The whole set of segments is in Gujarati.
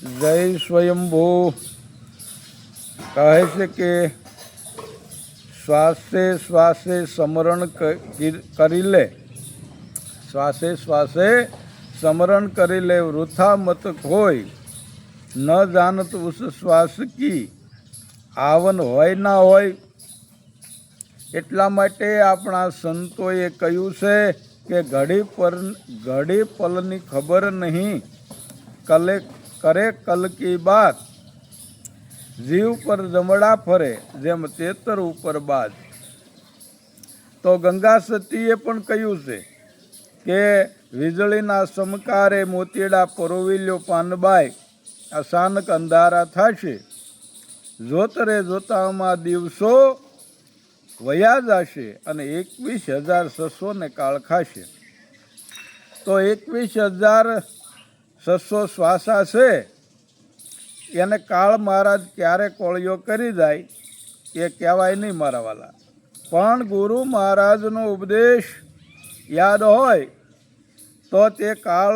જય સ્વયંભૂ કહે છે કે શ્વાસે શ્વાસે સ્મરણ કરી લે, શ્વાસે શ્વાસે સ્મરણ કરી લે, વૃથા મત કોઈ ન જાનત ઉસ શ્વાસ કી આવન હોય ના હોય. એટલા માટે આપણા સંતોએ કહ્યું છે કે ઘડી પલની ખબર નહીં, કરે કલ કી બાત. જીવ પર જમડા ફરે જેમ તેતર ઉપર બાજ. તો ગંગા સતીએ પણ કહ્યું છે કે વીજળીના સમકારે મોતીડા પરોવી પાનબાઈ, અચાનક અંધારા થશે, જોતરે જોતામાં દિવસો વયા જશે અને 21,600 ને કાળ ખાશે. તો 21,600 શ્વાસા છે એને કાળ મહારાજ ક્યારે કોળિયો કરી જાય એ કહેવાય નહીં મારા વાલા. પણ ગુરુ મહારાજનો ઉપદેશ યાદ હોય તો તે કાળ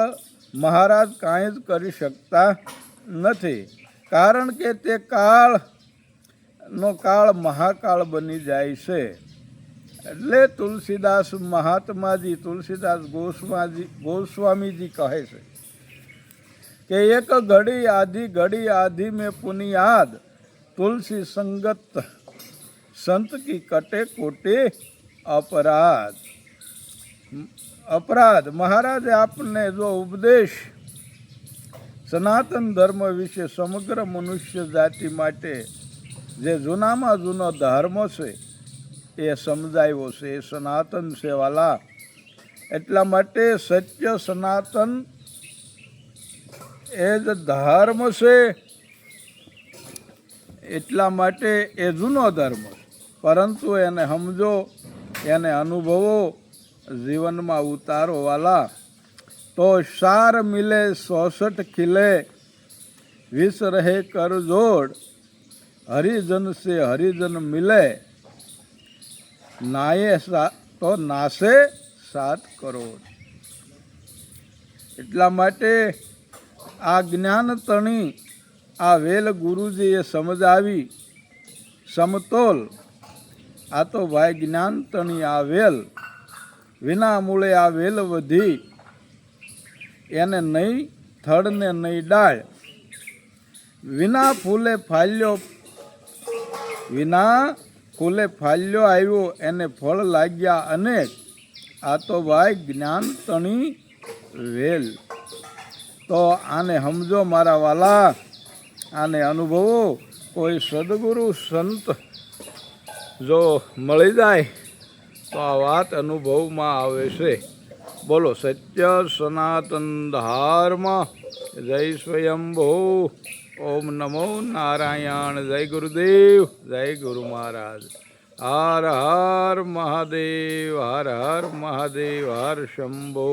મહારાજ કાંઈ જ કરી શકતા નથી, કારણ કે તે કાળનો કાળ મહાકાળ બની જાય છે. એટલે તુલસીદાસ મહાત્માજી, તુલસીદાસ ગોસ્વામીજી કહે છે કે એક ઘડી આધી મેં પુનિયાદ, તુલસી સંગત સંત કી કટે કોટે અપરાધ. મહારાજે આપને જો ઉપદેશ સનાતન ધર્મ વિશે સમગ્ર મનુષ્ય જાતિ માટે જે જૂનામાં જૂનો ધર્મ છે એ સમજાવ્યો છે, એ સનાતન છે વાલા. એટલા માટે સત્ય સનાતન એ જ ધર્મ છે, એટલા માટે એ જૂનો ધર્મ છે. પરંતુ એને સમજો, એને અનુભવો, જીવનમાં ઉતારો વાલા. તો સાર મિલે 64 ખિલે, વિષ રહે કર જોડ, હરિજન સે હરિજન મિલે, તો નાસે 7 કરોડ. એટલા માટે આ જ્ઞાન તણી આ વેલ ગુરુજીએ સમજાવી સમતોલ. આ તો ભાઈ જ્ઞાન તણી આ વેલ, વિના મૂળે આ વેલ વધી, એને નહીં થડ ને નહીં ડાળ, વિના ફૂલે ફાલ્યો આવ્યો, એને ફળ લાગ્યા અનેક. આ તો ભાઈ જ્ઞાન તણી વેલ. તો આને સમજો મારા વાલા, આને અનુભવો. કોઈ સદગુરુ સંત જો મળી જાય તો આ વાત અનુભવમાં આવે છે. બોલો સત્ય સનાતન ધર્મ. જય સ્વયંભૂ. ઓમ નમો નારાયણ. જય ગુરુદેવ. જય ગુરુ મહારાજ. હર હર મહાદેવ. હર હર મહાદેવ. હર શંભો.